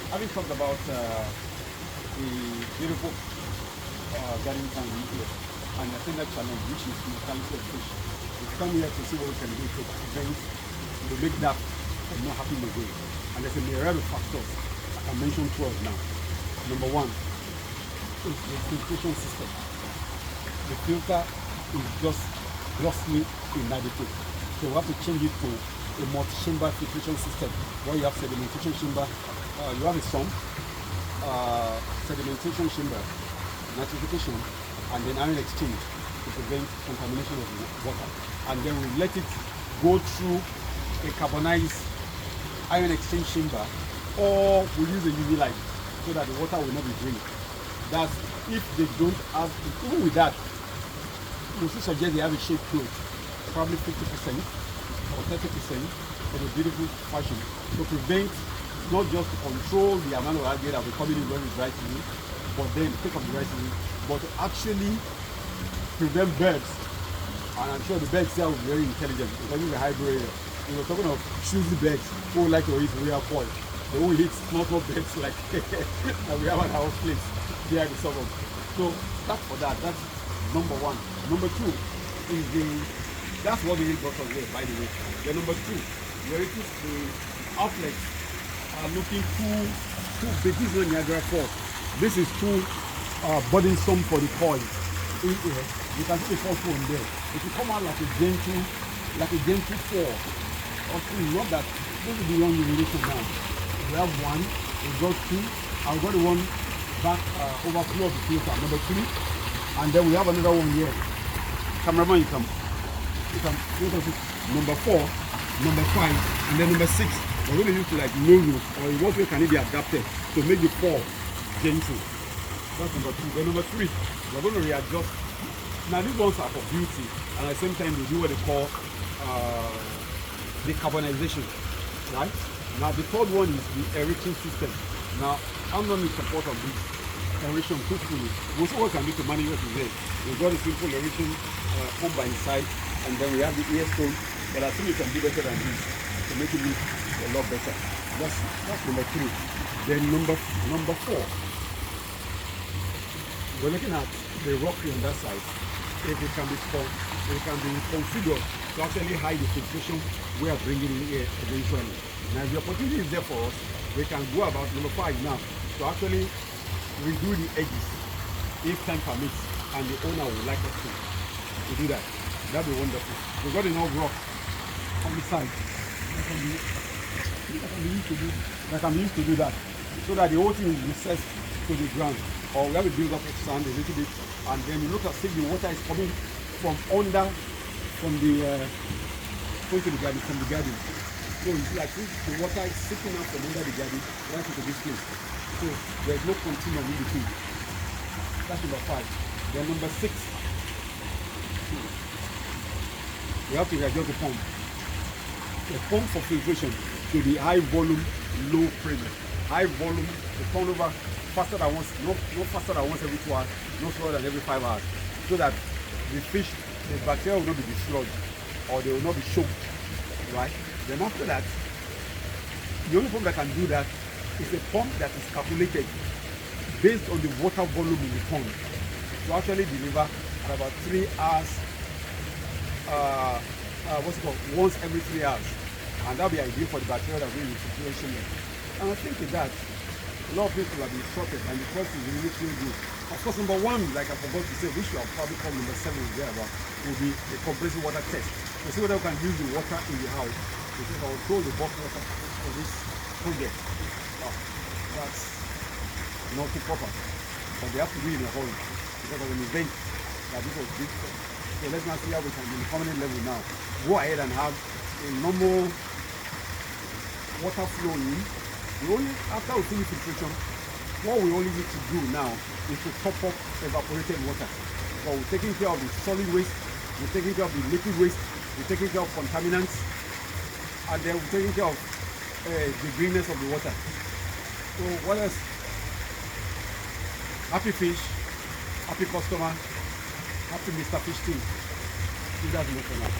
Having talked about the beautiful garden tank here and the standard challenge, which is mortality of fish, we come here to see what we can do to prevent, to make that from not happening again. And there's a myriad of factors I can mention to us now. Number one is the filtration system. The filter is just grossly inadequate. So we have to change it to a multi-chamber filtration system where you have sedimentation chamber, you have a sump, sedimentation chamber, nitrification, and then ion exchange to prevent contamination of water. And then we let it go through a carbonized ion exchange chamber, or we use a UV light so that the water will not be drained. That's if they don't have, even with that, we should suggest they have a shade cloth, probably 50% or 30% in a beautiful fashion to prevent, not just to control the amount of algae that will come in when it's dry season, but then take up the dry season, but to actually prevent birds. And I'm sure the birds there will be very intelligent because it's a hybrid area. We were talking of choosy birds who like to eat real foil. They will eat small birds like that we have at our place here in the suburbs. So that's for that. That's number one. Number two is that's what we got us there, by the way. The number two, where it is the outlets are looking too big. This is not Niagara Falls. This is too burdensome for the coil. You can see the first one there. It will come out like a gentle fall. Also, not that this is the wrong urination now. We have one, we got two, and we got the one back overflow of the filter, number three, and then we have another one here. Cameraman, you can number four, number five, and then number six. We're going to use like no-no, or in what way can it be adapted to make the fall gentle. That's number two. Then number three, we're going to readjust. Now these ones are for beauty, and at the same time they do what they call decarbonization, right? Now the third one is the aeration system. Now I'm not in support of this aeration truthfully. Most of what can do to manage what is there. We've got a simple aeration pump by inside, and then we have the ear stone, but I think we can do better than this to make it look a lot better. That's number three. Then number four, we're looking at the rockery on that side. If it can be configured to actually hide the filtration we are bringing in here eventually. Now if the opportunity is there for us, we can go about number five now to actually redo the edges if time permits and the owner would like us to do that. That'd be wonderful. We've got enough rock on the side that can be used to do that, so that the whole thing is recessed to the ground. Or we have a build up of sand a little bit, and then you look at see the water is coming from under, going to the garden, from the garden. So it's like the water is seeping out from under the garden right into this place. So there's no continuum in between. That's number five. Then number six, we have to readjust the pump. The pump for filtration to the high volume, low pressure. High volume, the turnover faster than once, not faster than once every 2 hours, not slower than every 5 hours, so that the fish, the bacteria will not be dislodged or they will not be choked, right? Then after that, the only pump that can do that is a pump that is calculated based on the water volume in the pond to actually deliver at about 3 hours, once every 3 hours, and that'll be ideal for the bacteria that will be in the situation there. And I think with that, a lot of people have been sorted, and the course is really good. Of course, number one, like I forgot to say, which will probably call number 7 there about, will be the compressive water test. To see whether we can use the water in the house. Because I'll throw the bulk water for this project. That's not too proper. But they have to do it in a hurry because of an event that this was big for. So let's now see how we can, in the permanent level now, go ahead and have a normal water flow in. After we finish filtration, what we only need to do now is to top up evaporated water. So we're taking care of the solid waste, we're taking care of the liquid waste, we're taking care of contaminants, and then we're taking care of the greenness of the water. So what else? Happy fish, happy customer, happy Mr. Fish team. See that for now.